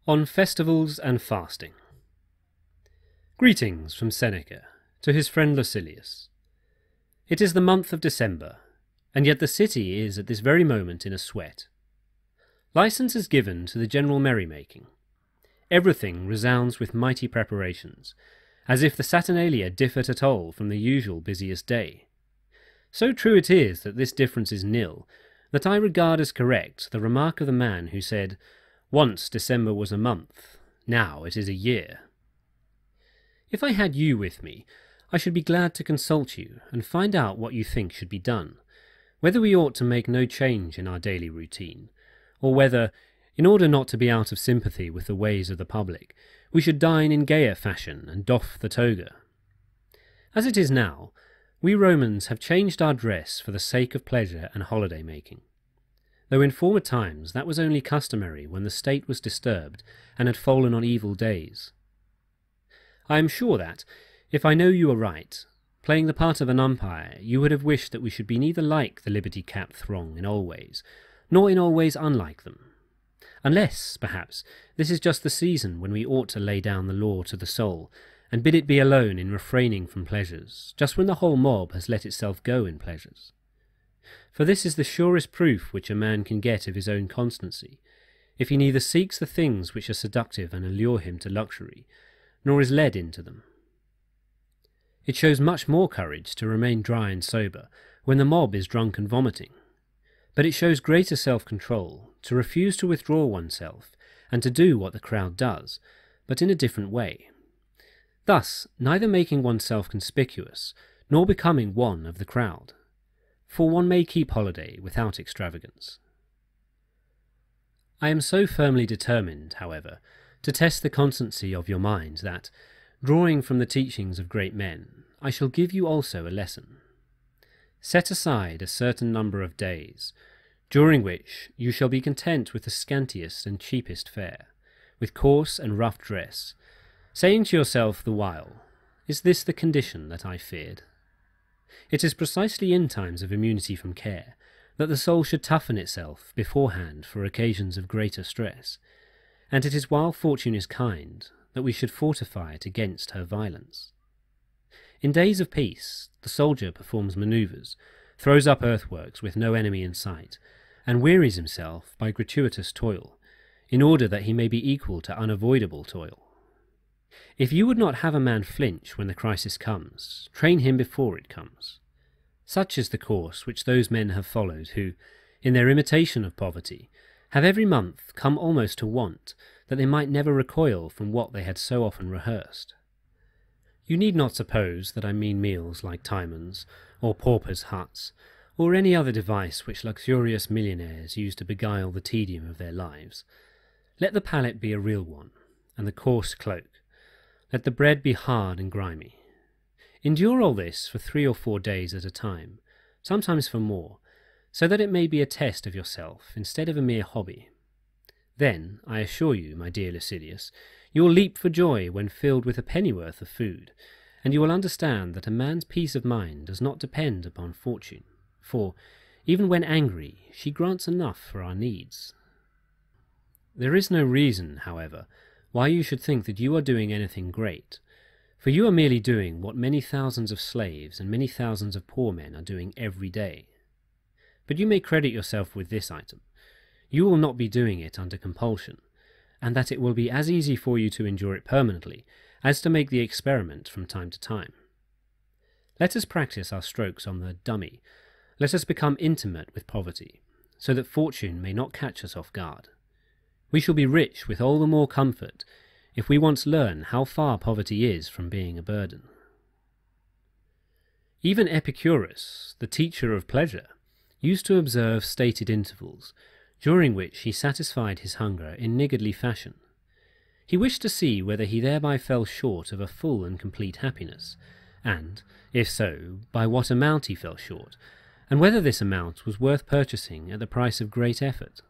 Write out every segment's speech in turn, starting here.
On Festivals and Fasting. Greetings from Seneca to his friend Lucilius. It is the month of December, and yet the city is at this very moment in a sweat. License is given to the general merrymaking. Everything resounds with mighty preparations, as if the Saturnalia differed at all from the usual busiest day. So true it is that this difference is nil, that I regard as correct the remark of the man who said, "Once December was a month, now it is a year." If I had you with me, I should be glad to consult you and find out what you think should be done, whether we ought to make no change in our daily routine, or whether, in order not to be out of sympathy with the ways of the public, we should dine in gayer fashion and doff the toga. As it is now, we Romans have changed our dress for the sake of pleasure and holiday-making, though in former times that was only customary when the state was disturbed and had fallen on evil days. I am sure that, if I know you are right, playing the part of an umpire, you would have wished that we should be neither like the liberty-capped throng in all ways, nor in all ways unlike them. Unless, perhaps, this is just the season when we ought to lay down the law to the soul, and bid it be alone in refraining from pleasures, just when the whole mob has let itself go in pleasures. For this is the surest proof which a man can get of his own constancy, if he neither seeks the things which are seductive and allure him to luxury, nor is led into them. It shows much more courage to remain dry and sober when the mob is drunk and vomiting, but it shows greater self-control to refuse to withdraw oneself and to do what the crowd does, but in a different way, thus neither making oneself conspicuous nor becoming one of the crowd, for one may keep holiday without extravagance. I am so firmly determined, however, to test the constancy of your mind that, drawing from the teachings of great men, I shall give you also a lesson. Set aside a certain number of days, during which you shall be content with the scantiest and cheapest fare, with coarse and rough dress, saying to yourself the while, "Is this the condition that I feared?" It is precisely in times of immunity from care that the soul should toughen itself beforehand for occasions of greater stress, and it is while fortune is kind that we should fortify it against her violence. In days of peace, the soldier performs manoeuvres, throws up earthworks with no enemy in sight, and wearies himself by gratuitous toil, in order that he may be equal to unavoidable toil. If you would not have a man flinch when the crisis comes, train him before it comes. Such is the course which those men have followed who, in their imitation of poverty, have every month come almost to want, that they might never recoil from what they had so often rehearsed. You need not suppose that I mean meals like Timon's, or paupers' huts, or any other device which luxurious millionaires use to beguile the tedium of their lives. Let the pallet be a real one, and the coarse cloak. Let the bread be hard and grimy. Endure all this for 3 or 4 days at a time, sometimes for more, so that it may be a test of yourself instead of a mere hobby. Then, I assure you, my dear Lucilius, you will leap for joy when filled with a pennyworth of food, and you will understand that a man's peace of mind does not depend upon fortune, for, even when angry, she grants enough for our needs. There is no reason, however, why you should think that you are doing anything great, for you are merely doing what many thousands of slaves and many thousands of poor men are doing every day. But you may credit yourself with this item: you will not be doing it under compulsion, and that it will be as easy for you to endure it permanently as to make the experiment from time to time. Let us practice our strokes on the dummy. Let us become intimate with poverty, so that fortune may not catch us off guard. We shall be rich with all the more comfort if we once learn how far poverty is from being a burden. Even Epicurus, the teacher of pleasure, used to observe stated intervals, during which he satisfied his hunger in niggardly fashion. He wished to see whether he thereby fell short of a full and complete happiness, and, if so, by what amount he fell short, and whether this amount was worth purchasing at the price of great effort.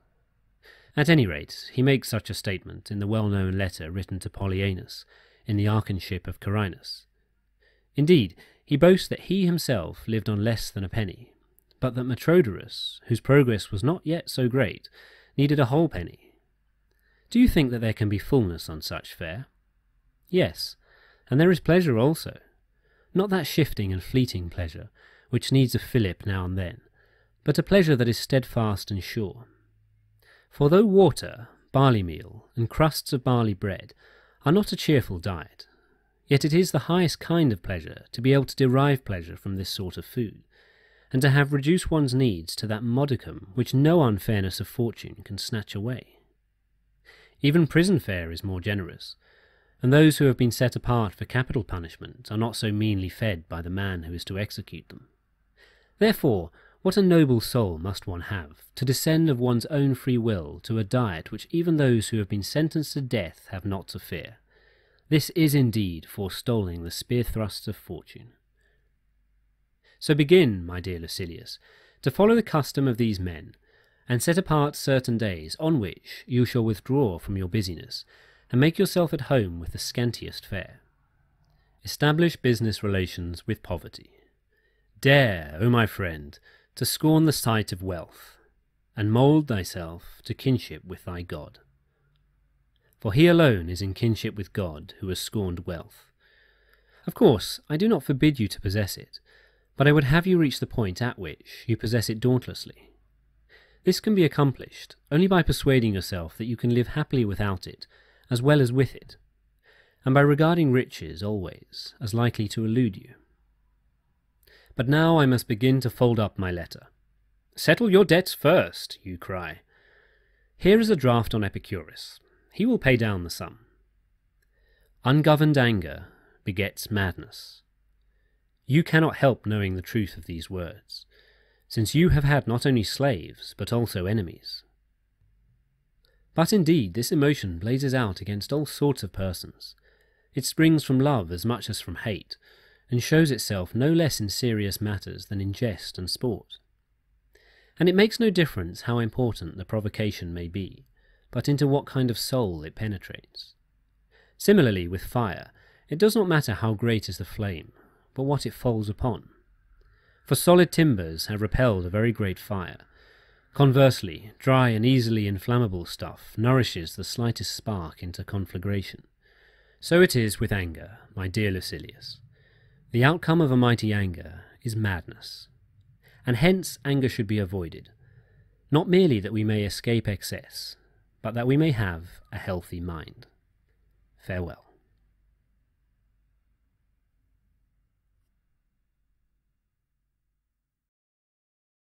At any rate, he makes such a statement in the well-known letter written to Polyaenus, in the archonship of Carinus. Indeed, he boasts that he himself lived on less than a penny, but that Metrodorus, whose progress was not yet so great, needed a whole penny. Do you think that there can be fullness on such fare? Yes, and there is pleasure also. Not that shifting and fleeting pleasure, which needs a fillip now and then, but a pleasure that is steadfast and sure. For though water, barley meal, and crusts of barley bread are not a cheerful diet, yet it is the highest kind of pleasure to be able to derive pleasure from this sort of food, and to have reduced one's needs to that modicum which no unfairness of fortune can snatch away. Even prison fare is more generous, and those who have been set apart for capital punishment are not so meanly fed by the man who is to execute them. Therefore, what a noble soul must one have to descend of one's own free will to a diet which even those who have been sentenced to death have not to fear. This is indeed forestalling the spear thrusts of fortune. So begin, my dear Lucilius, to follow the custom of these men, and set apart certain days on which you shall withdraw from your busyness, and make yourself at home with the scantiest fare. Establish business relations with poverty. Dare, O my friend, to scorn the sight of wealth, and mould thyself to kinship with thy God. For he alone is in kinship with God who has scorned wealth. Of course, I do not forbid you to possess it, but I would have you reach the point at which you possess it dauntlessly. This can be accomplished only by persuading yourself that you can live happily without it, as well as with it, and by regarding riches always as likely to elude you. But now I must begin to fold up my letter. Settle your debts first, you cry. Here is a draft on Epicurus. He will pay down the sum. Ungoverned anger begets madness. You cannot help knowing the truth of these words, since you have had not only slaves, but also enemies. But indeed this emotion blazes out against all sorts of persons. It springs from love as much as from hate, and shows itself no less in serious matters than in jest and sport. And it makes no difference how important the provocation may be, but into what kind of soul it penetrates. Similarly with fire, it does not matter how great is the flame, but what it falls upon. For solid timbers have repelled a very great fire. Conversely, dry and easily inflammable stuff nourishes the slightest spark into conflagration. So it is with anger, my dear Lucilius. The outcome of a mighty anger is madness, and hence anger should be avoided, not merely that we may escape excess, but that we may have a healthy mind. Farewell.